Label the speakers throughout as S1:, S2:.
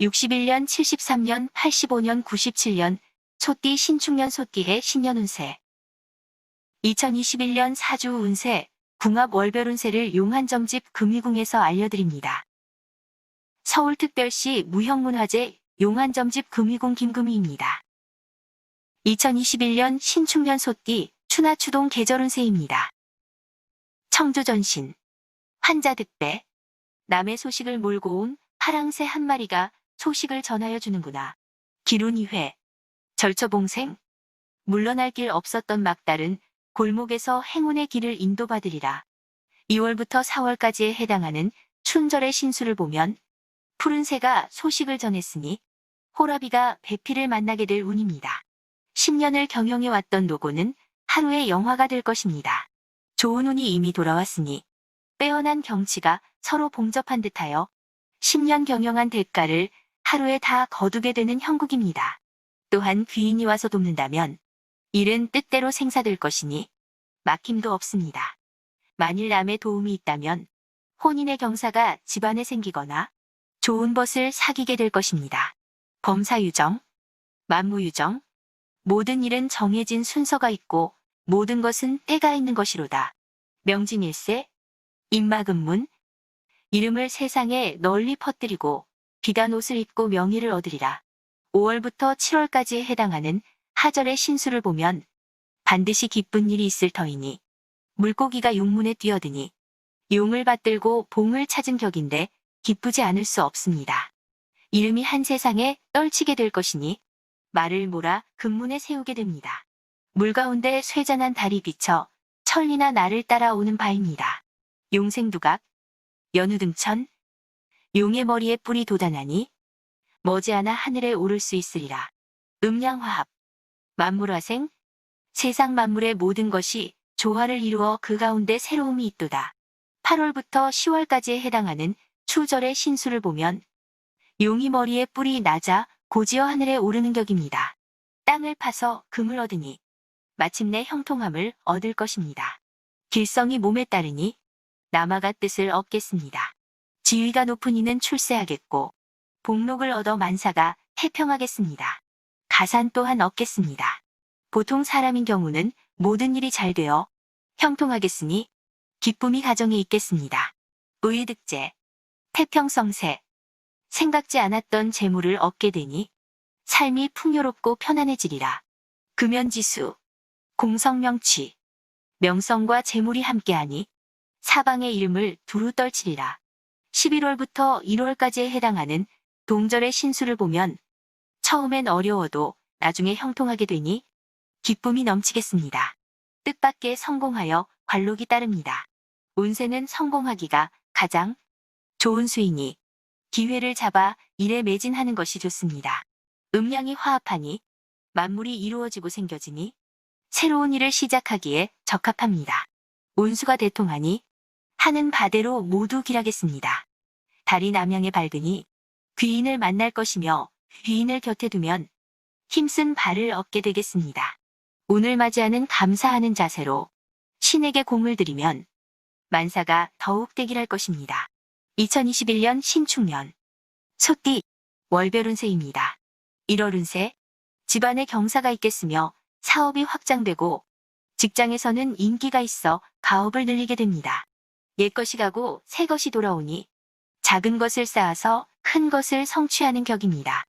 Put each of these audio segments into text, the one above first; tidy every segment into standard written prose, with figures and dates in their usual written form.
S1: 61년, 73년, 85년, 97년, 소띠 신축년 소띠의 신년 운세. 2021년 사주 운세, 궁합 월별 운세를 용한점집 금위궁에서 알려드립니다. 서울특별시 무형문화재 용한점집 금위궁 김금희입니다. 2021년 신축년 소띠 추나추동 계절 운세입니다. 청주전신, 환자득배, 남의 소식을 몰고 온 파랑새 한 마리가 소식을 전하여 주는구나. 기룬이회, 절처봉생, 물러날 길 없었던 막달은 골목에서 행운의 길을 인도받으리라. 2월부터 4월까지에 해당하는 춘절의 신수를 보면 푸른 새가 소식을 전했으니 호라비가 배필을 만나게 될 운입니다. 10년을 경영해왔던 노고는 하루의 영화가 될 것입니다. 좋은 운이 이미 돌아왔으니 빼어난 경치가 서로 봉접한 듯하여 10년 경영한 대가를 하루에 다 거두게 되는 형국입니다. 또한 귀인이 와서 돕는다면 일은 뜻대로 생사될 것이니 막힘도 없습니다. 만일 남의 도움이 있다면 혼인의 경사가 집안에 생기거나 좋은 벗을 사귀게 될 것입니다. 범사유정, 만무유정, 모든 일은 정해진 순서가 있고 모든 것은 때가 있는 것이로다. 명진일세, 인마금문, 이름을 세상에 널리 퍼뜨리고 비단 옷을 입고 명의를 얻으리라. 5월부터 7월까지에 해당하는 하절의 신수를 보면 반드시 기쁜 일이 있을 터이니 물고기가 용문에 뛰어드니 용을 받들고 봉을 찾은 격인데 기쁘지 않을 수 없습니다. 이름이 한 세상에 떨치게 될 것이니 말을 몰아 금문에 세우게 됩니다. 물 가운데 쇠잔한 달이 비쳐 천리나 나를 따라오는 바입니다. 용생두각, 연우등천, 용의 머리에 뿔이 돋아나니 머지않아 하늘에 오를 수 있으리라. 음양화합, 만물화생, 세상 만물의 모든 것이 조화를 이루어 그 가운데 새로움이 있도다. 8월부터 10월까지에 해당하는 추절의 신수를 보면 용이 머리에 뿔이 낮아 고지어 하늘에 오르는 격입니다. 땅을 파서 금을 얻으니 마침내 형통함을 얻을 것입니다. 길성이 몸에 따르니 남아가 뜻을 얻겠습니다. 지위가 높은 이는 출세하겠고 복록을 얻어 만사가 태평하겠습니다. 가산 또한 얻겠습니다. 보통 사람인 경우는 모든 일이 잘 되어 형통하겠으니 기쁨이 가정에 있겠습니다. 의득제, 태평성세, 생각지 않았던 재물을 얻게 되니 삶이 풍요롭고 편안해지리라. 금연지수, 공성명취, 명성과 재물이 함께하니 사방의 이름을 두루 떨치리라. 11월부터 1월까지에 해당하는 동절의 신수를 보면 처음엔 어려워도 나중에 형통하게 되니 기쁨이 넘치겠습니다. 뜻밖의 성공하여 관록이 따릅니다. 운세는 성공하기가 가장 좋은 수이니 기회를 잡아 일에 매진하는 것이 좋습니다. 음양이 화합하니 만물이 이루어지고 생겨지니 새로운 일을 시작하기에 적합합니다. 운수가 대통하니 하는 바대로 모두 길하겠습니다. 달이 남양에 밝으니 귀인을 만날 것이며 귀인을 곁에 두면 힘쓴 발을 얻게 되겠습니다. 운을 맞이하는 감사하는 자세로 신에게 공을 들이면 만사가 더욱 대길할 것입니다. 2021년 신축년 소띠 월별 운세입니다. 1월 운세, 집안에 경사가 있겠으며 사업이 확장되고 직장에서는 인기가 있어 가업을 늘리게 됩니다. 옛것이 가고 새것이 돌아오니 작은 것을 쌓아서 큰 것을 성취하는 격입니다.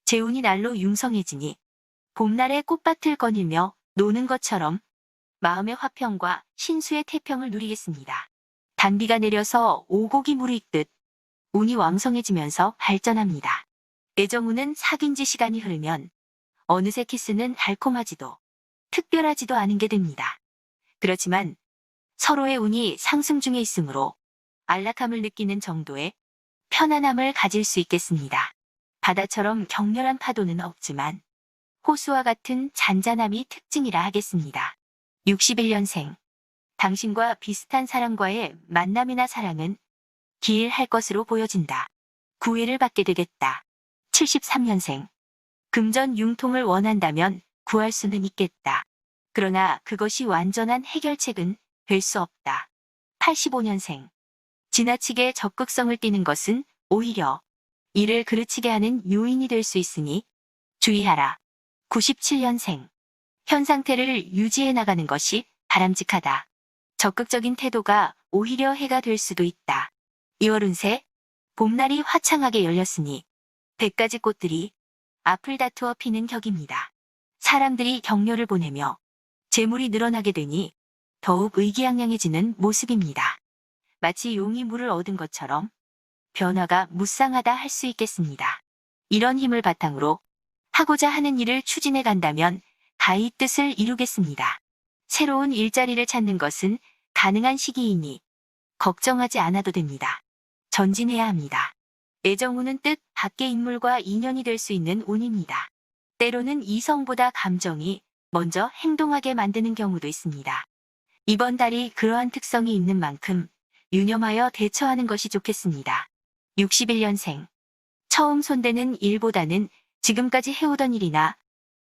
S1: 재운이 날로 융성해지니 봄날에 꽃밭을 거닐며 노는 것처럼 마음의 화평과 신수의 태평을 누리겠습니다. 단비가 내려서 오곡이 무르익듯 운이 왕성해지면서 발전합니다. 애정운은 사귄 지 시간이 흐르면 어느새 키스는 달콤하지도 특별하지도 않은 게 됩니다. 그렇지만 서로의 운이 상승 중에 있으므로 안락함을 느끼는 정도의 편안함을 가질 수 있겠습니다. 바다처럼 격렬한 파도는 없지만 호수와 같은 잔잔함이 특징이라 하겠습니다. 61년생, 당신과 비슷한 사람과의 만남이나 사랑은 기일할 것으로 보여진다. 구애를 받게 되겠다. 73년생, 금전 융통을 원한다면 구할 수는 있겠다. 그러나 그것이 완전한 해결책은 될 수 없다. 85년생, 지나치게 적극성을 띠는 것은 오히려 일을 그르치게 하는 요인이 될 수 있으니 주의하라. 97년생. 현 상태를 유지해 나가는 것이 바람직하다. 적극적인 태도가 오히려 해가 될 수도 있다. 2월 운세. 봄날이 화창하게 열렸으니 100가지 꽃들이 앞을 다투어 피는 격입니다. 사람들이 격려를 보내며 재물이 늘어나게 되니 더욱 의기양양해지는 모습입니다. 마치 용이 물을 얻은 것처럼 변화가 무쌍하다 할 수 있겠습니다. 이런 힘을 바탕으로 하고자 하는 일을 추진해 간다면 가히 뜻을 이루겠습니다. 새로운 일자리를 찾는 것은 가능한 시기이니 걱정하지 않아도 됩니다. 전진해야 합니다. 애정운은 뜻 밖의 인물과 인연이 될 수 있는 운입니다. 때로는 이성보다 감정이 먼저 행동하게 만드는 경우도 있습니다. 이번 달이 그러한 특성이 있는 만큼 유념하여 대처하는 것이 좋겠습니다. 61년생. 처음 손대는 일보다는 지금까지 해오던 일이나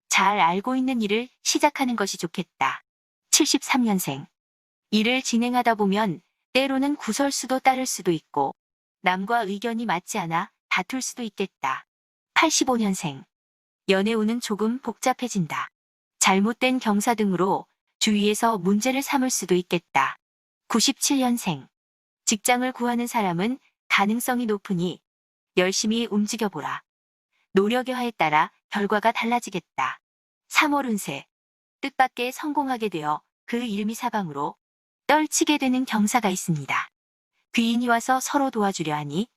S1: 잘 알고 있는 일을 시작하는 것이 좋겠다. 73년생. 일을 진행하다 보면 때로는 구설수도 따를 수도 있고 남과 의견이 맞지 않아 다툴 수도 있겠다. 85년생. 연애운은 조금 복잡해진다. 잘못된 경사 등으로 주위에서 문제를 삼을 수도 있겠다. 97년생. 직장을 구하는 사람은 가능성이 높으니 열심히 움직여보라. 노력의 화에 따라 결과가 달라지겠다. 3월 운세. 뜻밖의 성공하게 되어 그 일미사방으로 떨치게 되는 경사가 있습니다. 귀인이 와서 서로 도와주려 하니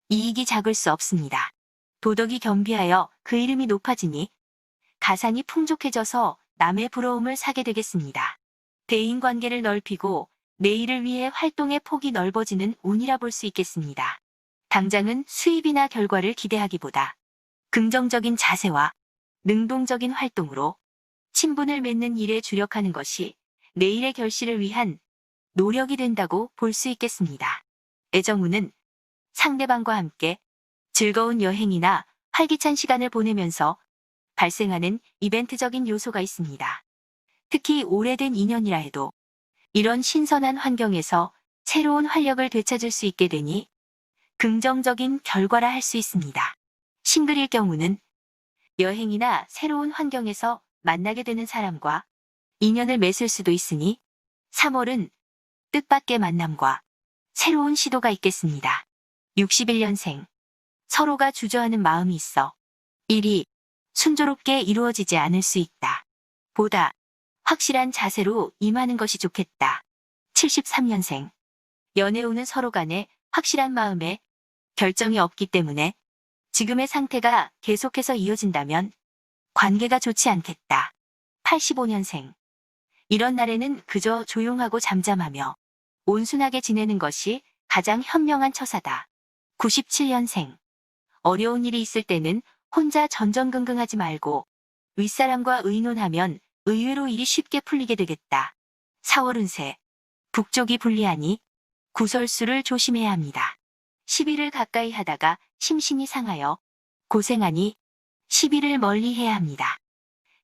S1: 이익이 작을 수 없습니다. 도덕이 겸비하여 그 이름이 높아지니 가산이 풍족해져서 남의 부러움을 사게 되겠습니다. 대인관계를 넓히고 내일을 위해 활동의 폭이 넓어지는 운이라 볼 수 있겠습니다. 당장은 수입이나 결과를 기대하기보다 긍정적인 자세와 능동적인 활동으로 친분을 맺는 일에 주력하는 것이 내일의 결실을 위한 노력이 된다고 볼 수 있겠습니다. 애정운은 상대방과 함께 즐거운 여행이나 활기찬 시간을 보내면서 발생하는 이벤트적인 요소가 있습니다. 특히 오래된 인연이라 해도 이런 신선한 환경에서 새로운 활력을 되찾을 수 있게 되니 긍정적인 결과라 할 수 있습니다. 싱글일 경우는 여행이나 새로운 환경에서 만나게 되는 사람과 인연을 맺을 수도 있으니 3월은 뜻밖의 만남과 새로운 시도가 있겠습니다. 61년생. 서로가 주저하는 마음이 있어 일이 순조롭게 이루어지지 않을 수 있다. 보다 확실한 자세로 임하는 것이 좋겠다. 73년생. 연애운은 서로 간에 확실한 마음에 결정이 없기 때문에 지금의 상태가 계속해서 이어진다면 관계가 좋지 않겠다. 85년생. 이런 날에는 그저 조용하고 잠잠하며 온순하게 지내는 것이 가장 현명한 처사다. 97년생. 어려운 일이 있을 때는 혼자 전전긍긍하지 말고 윗사람과 의논하면 의외로 일이 쉽게 풀리게 되겠다. 4월 운세. 북쪽이 불리하니 구설수를 조심해야 합니다. 시비를 가까이 하다가 심신이 상하여 고생하니 시비를 멀리 해야 합니다.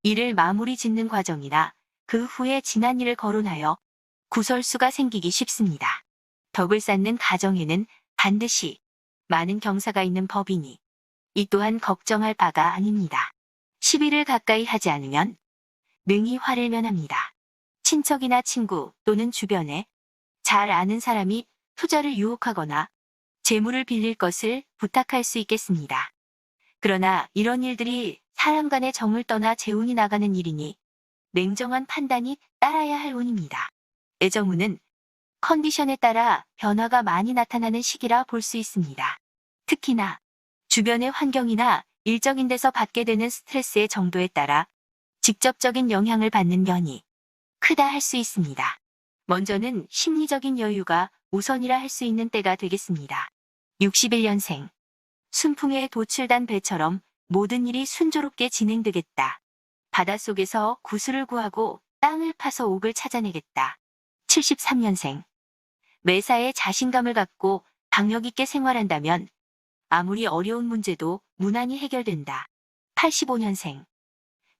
S1: 일을 마무리 짓는 과정이나 그 후에 지난 일을 거론하여 구설수가 생기기 쉽습니다. 덕을 쌓는 가정에는 반드시 많은 경사가 있는 법이니 이 또한 걱정할 바가 아닙니다. 시비를 가까이 하지 않으면 능히 화를 면합니다. 친척이나 친구 또는 주변에 잘 아는 사람이 투자를 유혹하거나 재물을 빌릴 것을 부탁할 수 있겠습니다. 그러나 이런 일들이 사람 간의 정을 떠나 재운이 나가는 일이니 냉정한 판단이 따라야 할 운입니다. 애정운은 컨디션에 따라 변화가 많이 나타나는 시기라 볼 수 있습니다. 특히나 주변의 환경이나 일적인 데서 받게 되는 스트레스의 정도에 따라 직접적인 영향을 받는 면이 크다 할 수 있습니다. 먼저는 심리적인 여유가 우선이라 할 수 있는 때가 되겠습니다. 61년생. 순풍에 도출단 배처럼 모든 일이 순조롭게 진행되겠다. 바닷속에서 구슬을 구하고 땅을 파서 옥을 찾아내겠다. 73년생. 매사에 자신감을 갖고 박력 있게 생활한다면 아무리 어려운 문제도 무난히 해결된다. 85년생.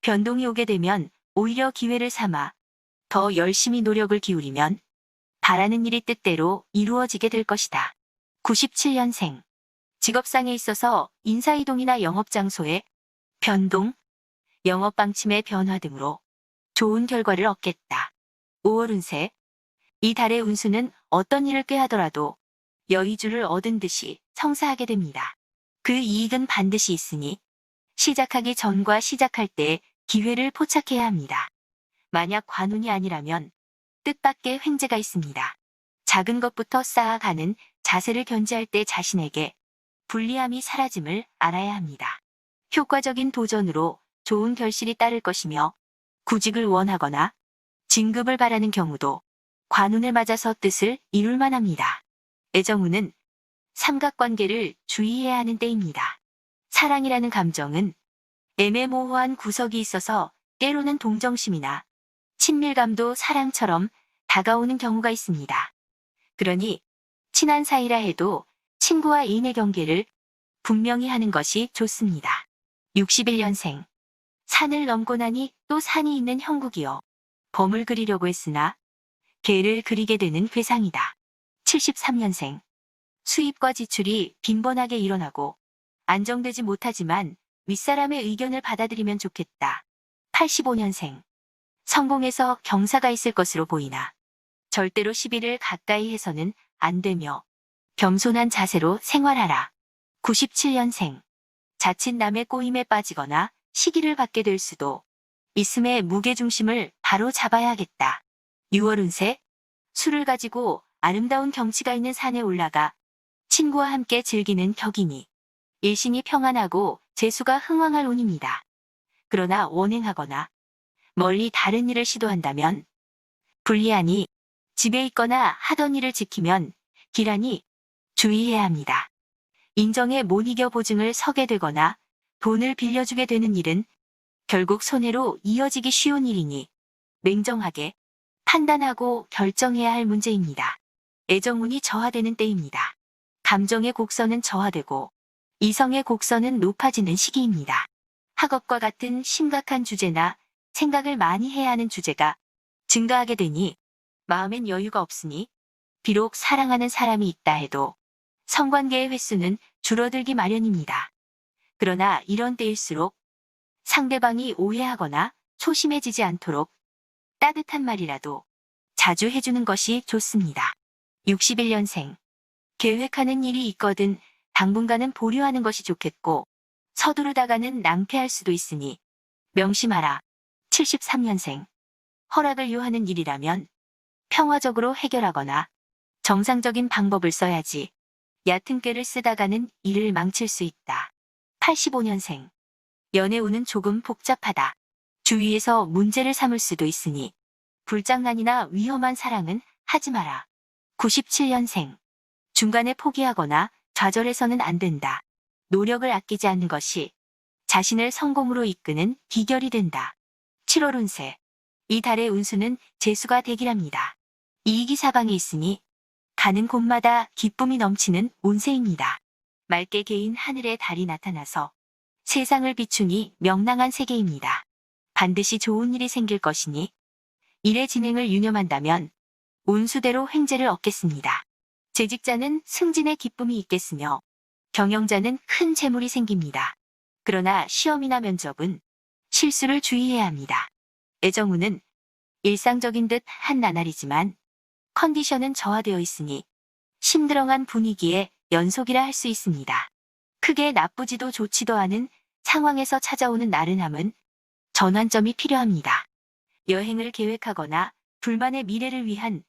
S1: 변동이 오게 되면 오히려 기회를 삼아 더 열심히 노력을 기울이면 바라는 일이 뜻대로 이루어지게 될 것이다. 97년생. 직업상에 있어서 인사이동이나 영업장소의 변동, 영업방침의 변화 등으로 좋은 결과를 얻겠다. 5월 운세. 이 달의 운수는 어떤 일을 꾀하더라도 여의주를 얻은 듯이 성사하게 됩니다. 그 이익은 반드시 있으니 시작하기 전과 시작할 때 기회를 포착해야 합니다. 만약 관운이 아니라면 뜻밖의 횡재가 있습니다. 작은 것부터 쌓아가는 자세를 견지할 때 자신에게 불리함이 사라짐을 알아야 합니다. 효과적인 도전으로 좋은 결실이 따를 것이며 구직을 원하거나 진급을 바라는 경우도 관운을 맞아서 뜻을 이룰 만합니다. 애정운은 삼각관계를 주의해야 하는 때입니다. 사랑이라는 감정은 애매모호한 구석이 있어서 때로는 동정심이나 친밀감도 사랑처럼 다가오는 경우가 있습니다. 그러니 친한 사이라 해도 친구와 애인의 경계를 분명히 하는 것이 좋습니다. 61년생. 산을 넘고 나니 또 산이 있는 형국이요. 범을 그리려고 했으나 개를 그리게 되는 괴상이다. 73년생. 수입과 지출이 빈번하게 일어나고 안정되지 못하지만 윗사람의 의견을 받아들이면 좋겠다. 85년생. 성공해서 경사가 있을 것으로 보이나 절대로 시비를 가까이 해서는 안 되며 겸손한 자세로 생활하라. 97년생. 자칫 남의 꼬임에 빠지거나 시기를 받게 될 수도 있음에 무게중심을 바로 잡아야겠다. 6월 운세. 술을 가지고 아름다운 경치가 있는 산에 올라가 친구와 함께 즐기는 격이니 일신이 평안하고 재수가 흥왕할 운입니다. 그러나 원행하거나 멀리 다른 일을 시도한다면 불리하니 집에 있거나 하던 일을 지키면 기란히 주의해야 합니다. 인정에 못 이겨 보증을 서게 되거나 돈을 빌려주게 되는 일은 결국 손해로 이어지기 쉬운 일이니 냉정하게 판단하고 결정해야 할 문제입니다. 애정운이 저하되는 때입니다. 감정의 곡선은 저하되고 이성의 곡선은 높아지는 시기입니다. 학업과 같은 심각한 주제나 생각을 많이 해야 하는 주제가 증가하게 되니 마음엔 여유가 없으니 비록 사랑하는 사람이 있다 해도 성관계의 횟수는 줄어들기 마련입니다. 그러나 이런 때일수록 상대방이 오해하거나 소심해지지 않도록 따뜻한 말이라도 자주 해주는 것이 좋습니다. 61년생. 계획하는 일이 있거든 당분간은 보류하는 것이 좋겠고 서두르다가는 낭패할 수도 있으니 명심하라. 73년생. 허락을 요하는 일이라면 평화적으로 해결하거나 정상적인 방법을 써야지 얕은 꾀를 쓰다가는 일을 망칠 수 있다. 85년생. 연애운은 조금 복잡하다. 주위에서 문제를 삼을 수도 있으니 불장난이나 위험한 사랑은 하지 마라. 97년생. 중간에 포기하거나 좌절해서는 안 된다. 노력을 아끼지 않는 것이 자신을 성공으로 이끄는 비결이 된다. 7월 운세. 이 달의 운수는 재수가 대기랍니다. 이익이 사방에 있으니 가는 곳마다 기쁨이 넘치는 운세입니다. 맑게 개인 하늘에 달이 나타나서 세상을 비추니 명랑한 세계입니다. 반드시 좋은 일이 생길 것이니 일의 진행을 유념한다면 운수대로 횡재를 얻겠습니다. 재직자는 승진의 기쁨이 있겠으며 경영자는 큰 재물이 생깁니다. 그러나 시험이나 면접은 실수를 주의해야 합니다. 애정운은 일상적인 듯 한 나날이지만 컨디션은 저하되어 있으니 심드렁한 분위기에 연속이라 할 수 있습니다. 크게 나쁘지도 좋지도 않은 상황에서 찾아오는 나른함은 전환점이 필요합니다. 여행을 계획하거나 불만의 미래를 위한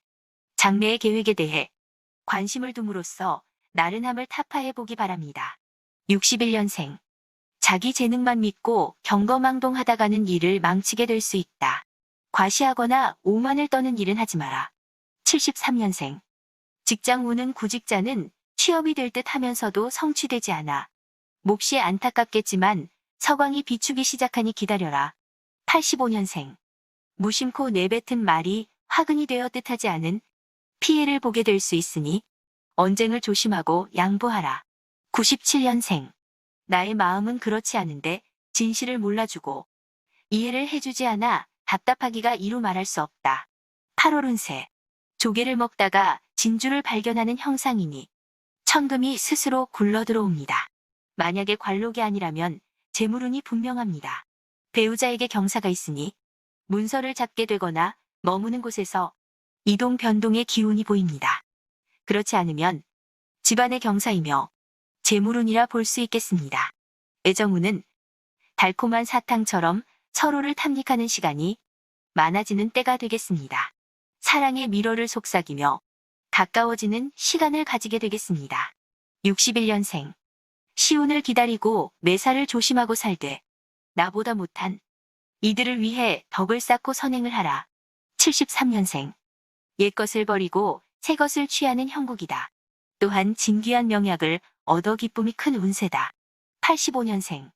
S1: 장래의 계획에 대해 관심을 둠으로써 나른함을 타파해 보기 바랍니다. 61년생. 자기 재능만 믿고 경거망동하다가는 일을 망치게 될 수 있다. 과시하거나 오만을 떠는 일은 하지 마라. 73년생. 직장운은 구직자는 취업이 될 듯 하면서도 성취되지 않아 몹시 안타깝겠지만 서광이 비추기 시작하니 기다려라. 85년생. 무심코 내뱉은 말이 화근이 되어 뜻하지 않은 피해를 보게 될 수 있으니 언쟁을 조심하고 양보하라. 97년생. 나의 마음은 그렇지 않은데 진실을 몰라주고 이해를 해주지 않아 답답하기가 이루 말할 수 없다. 8월 운세. 조개를 먹다가 진주를 발견하는 형상이니 천금이 스스로 굴러 들어옵니다. 만약에 관록이 아니라면 재물운이 분명합니다. 배우자에게 경사가 있으니 문서를 잡게 되거나 머무는 곳에서 이동 변동의 기운이 보입니다. 그렇지 않으면 집안의 경사이며 재물운이라 볼 수 있겠습니다. 애정운은 달콤한 사탕처럼 서로를 탐닉하는 시간이 많아지는 때가 되겠습니다. 사랑의 미로를 속삭이며 가까워지는 시간을 가지게 되겠습니다. 61년생. 시운을 기다리고 매사를 조심하고 살되 나보다 못한 이들을 위해 덕을 쌓고 선행을 하라. 73년생. 옛것을 버리고 새것을 취하는 형국이다. 또한 진귀한 명약을 얻어 기쁨이 큰 운세다. 85년생.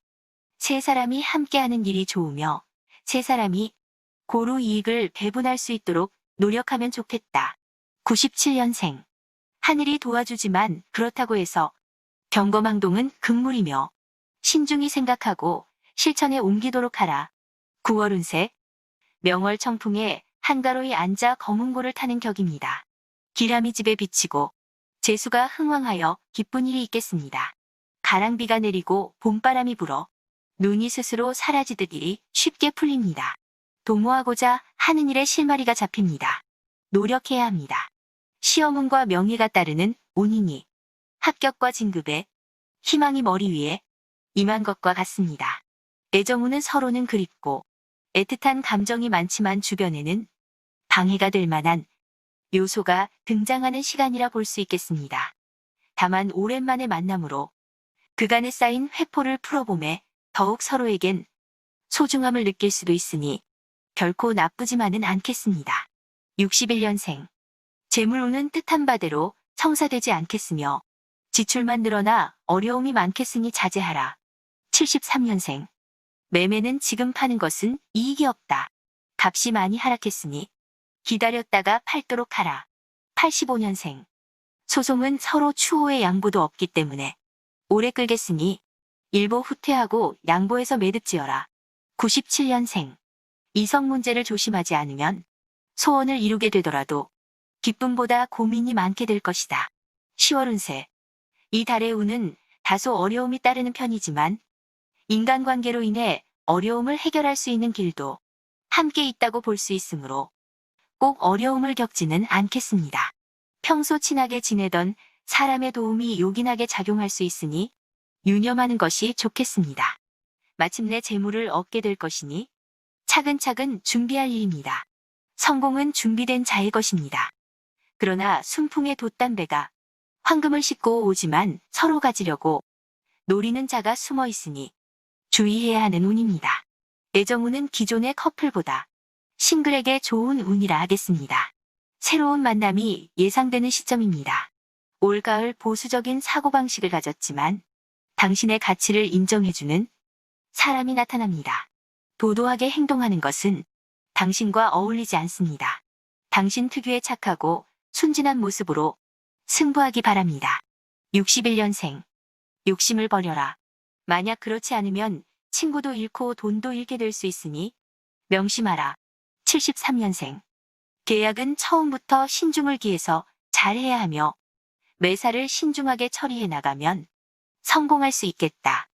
S1: 세 사람이 함께하는 일이 좋으며 세 사람이 고루 이익을 배분할 수 있도록 노력하면 좋겠다. 97년생. 하늘이 도와주지만 그렇다고 해서 경거망동은 금물이며 신중히 생각하고 실천에 옮기도록 하라. 9월 운세. 명월 청풍에 한가로이 앉아 검은고를 타는 격입니다. 기람이 집에 비치고 재수가 흥왕하여 기쁜 일이 있겠습니다. 가랑비가 내리고 봄바람이 불어 눈이 스스로 사라지듯 일이 쉽게 풀립니다. 도모하고자 하는 일에 실마리가 잡힙니다. 노력해야 합니다. 시험운과 명예가 따르는 운이니 합격과 진급에 희망이 머리 위에 임한 것과 같습니다. 애정운은 서로는 그립고 애틋한 감정이 많지만 주변에는 방해가 될 만한 요소가 등장하는 시간이라 볼 수 있겠습니다. 다만 오랜만의 만남으로 그간에 쌓인 회포를 풀어봄에 더욱 서로에겐 소중함을 느낄 수도 있으니 결코 나쁘지만은 않겠습니다. 61년생. 재물운은 뜻한 바대로 성사되지 않겠으며 지출만 늘어나 어려움이 많겠으니 자제하라. 73년생. 매매는 지금 파는 것은 이익이 없다. 값이 많이 하락했으니 기다렸다가 팔도록 하라. 85년생. 소송은 서로 추호의 양보도 없기 때문에 오래 끌겠으니 일보 후퇴하고 양보해서 매듭지어라. 97년생. 이성 문제를 조심하지 않으면 소원을 이루게 되더라도 기쁨보다 고민이 많게 될 것이다. 10월 운세. 이 달의 운은 다소 어려움이 따르는 편이지만 인간관계로 인해 어려움을 해결할 수 있는 길도 함께 있다고 볼 수 있으므로 꼭 어려움을 겪지는 않겠습니다. 평소 친하게 지내던 사람의 도움이 요긴하게 작용할 수 있으니 유념하는 것이 좋겠습니다. 마침내 재물을 얻게 될 것이니 차근차근 준비할 일입니다. 성공은 준비된 자의 것입니다. 그러나 순풍의 돛담배가 황금을 싣고 오지만 서로 가지려고 노리는 자가 숨어 있으니 주의해야 하는 운입니다. 애정운은 기존의 커플보다 싱글에게 좋은 운이라 하겠습니다. 새로운 만남이 예상되는 시점입니다. 올가을 보수적인 사고방식을 가졌지만 당신의 가치를 인정해주는 사람이 나타납니다. 도도하게 행동하는 것은 당신과 어울리지 않습니다. 당신 특유의 착하고 순진한 모습으로 승부하기 바랍니다. 61년생. 욕심을 버려라. 만약 그렇지 않으면 친구도 잃고 돈도 잃게 될 수 있으니 명심하라. 73년생. 계약은 처음부터 신중을 기해서 잘해야 하며 매사를 신중하게 처리해 나가면 성공할 수 있겠다.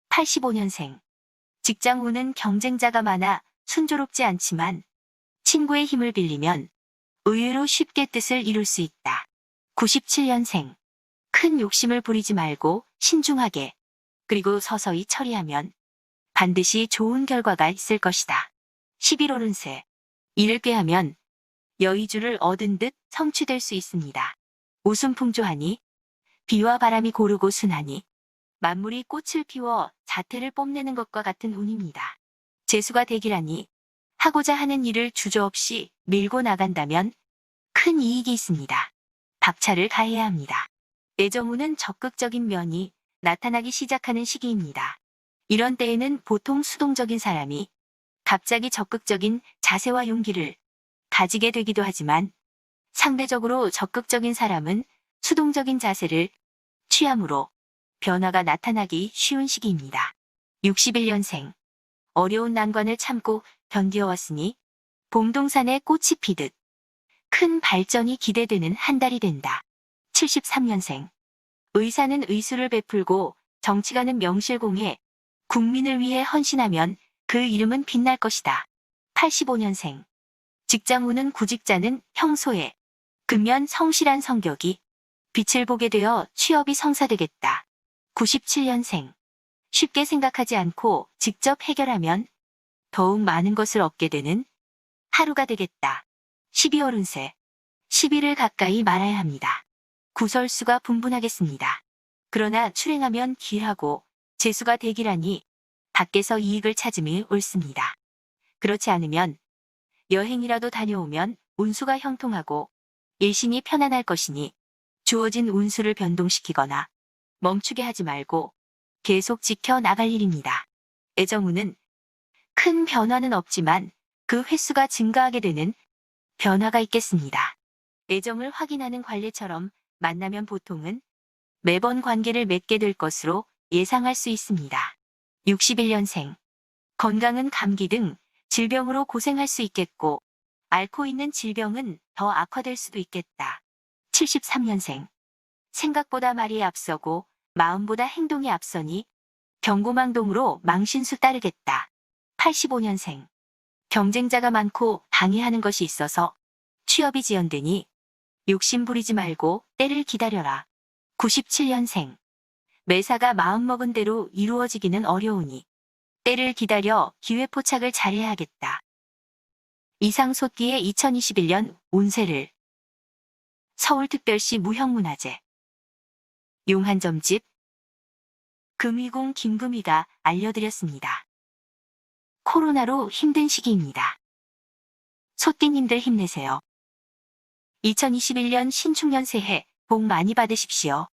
S1: 85년생. 직장운은 경쟁자가 많아 순조롭지 않지만 친구의 힘을 빌리면 의외로 쉽게 뜻을 이룰 수 있다. 97년생. 큰 욕심을 부리지 말고 신중하게 그리고 서서히 처리하면 반드시 좋은 결과가 있을 것이다. 11월 운세. 이를 꾀하면 여의주를 얻은 듯 성취될 수 있습니다. 웃음 풍조하니 비와 바람이 고르고 순하니 만물이 꽃을 피워 자태를 뽐내는 것과 같은 운입니다. 재수가 되기라니 하고자 하는 일을 주저없이 밀고 나간다면 큰 이익이 있습니다. 박차를 가해야 합니다. 애정운은 적극적인 면이 나타나기 시작하는 시기입니다. 이런 때에는 보통 수동적인 사람이 갑자기 적극적인 자세와 용기를 가지게 되기도 하지만 상대적으로 적극적인 사람은 수동적인 자세를 취함으로 변화가 나타나기 쉬운 시기입니다. 61년생. 어려운 난관을 참고 견디어왔으니 봄동산에 꽃이 피듯 큰 발전이 기대되는 한 달이 된다. 73년생. 의사는 의술을 베풀고 정치가는 명실공히 국민을 위해 헌신하면 그 이름은 빛날 것이다. 85년생. 직장 후는 구직자는 평소에 근면 성실한 성격이 빛을 보게 되어 취업이 성사되겠다. 97년생. 쉽게 생각하지 않고 직접 해결하면 더욱 많은 것을 얻게 되는 하루가 되겠다. 12월 운세. 10일을 가까이 말아야 합니다. 구설수가 분분하겠습니다. 그러나 출행하면 귀하고 재수가 대기라니 밖에서 이익을 찾음이 옳습니다. 그렇지 않으면 여행이라도 다녀오면 운수가 형통하고 일신이 편안할 것이니 주어진 운수를 변동시키거나 멈추게 하지 말고 계속 지켜나갈 일입니다. 애정운은 큰 변화는 없지만 그 횟수가 증가하게 되는 변화가 있겠습니다. 애정을 확인하는 관례처럼 만나면 보통은 매번 관계를 맺게 될 것으로 예상할 수 있습니다. 61년생. 건강은 감기 등 질병으로 고생할 수 있겠고 앓고 있는 질병은 더 악화될 수도 있겠다. 73년생. 생각보다 말이 앞서고 마음보다 행동이 앞서니 경고망동으로 망신수 따르겠다. 85년생. 경쟁자가 많고 방해하는 것이 있어서 취업이 지연되니 욕심 부리지 말고 때를 기다려라. 97년생. 매사가 마음먹은 대로 이루어지기는 어려우니 때를 기다려 기회 포착을 잘해야 하겠다. 이상 소띠의 2021년 운세를 서울특별시 무형문화재 용한점집 금이공 김금이가 알려드렸습니다. 코로나로 힘든 시기입니다. 소띠님들 힘내세요. 2021년 신축년 새해 복 많이 받으십시오.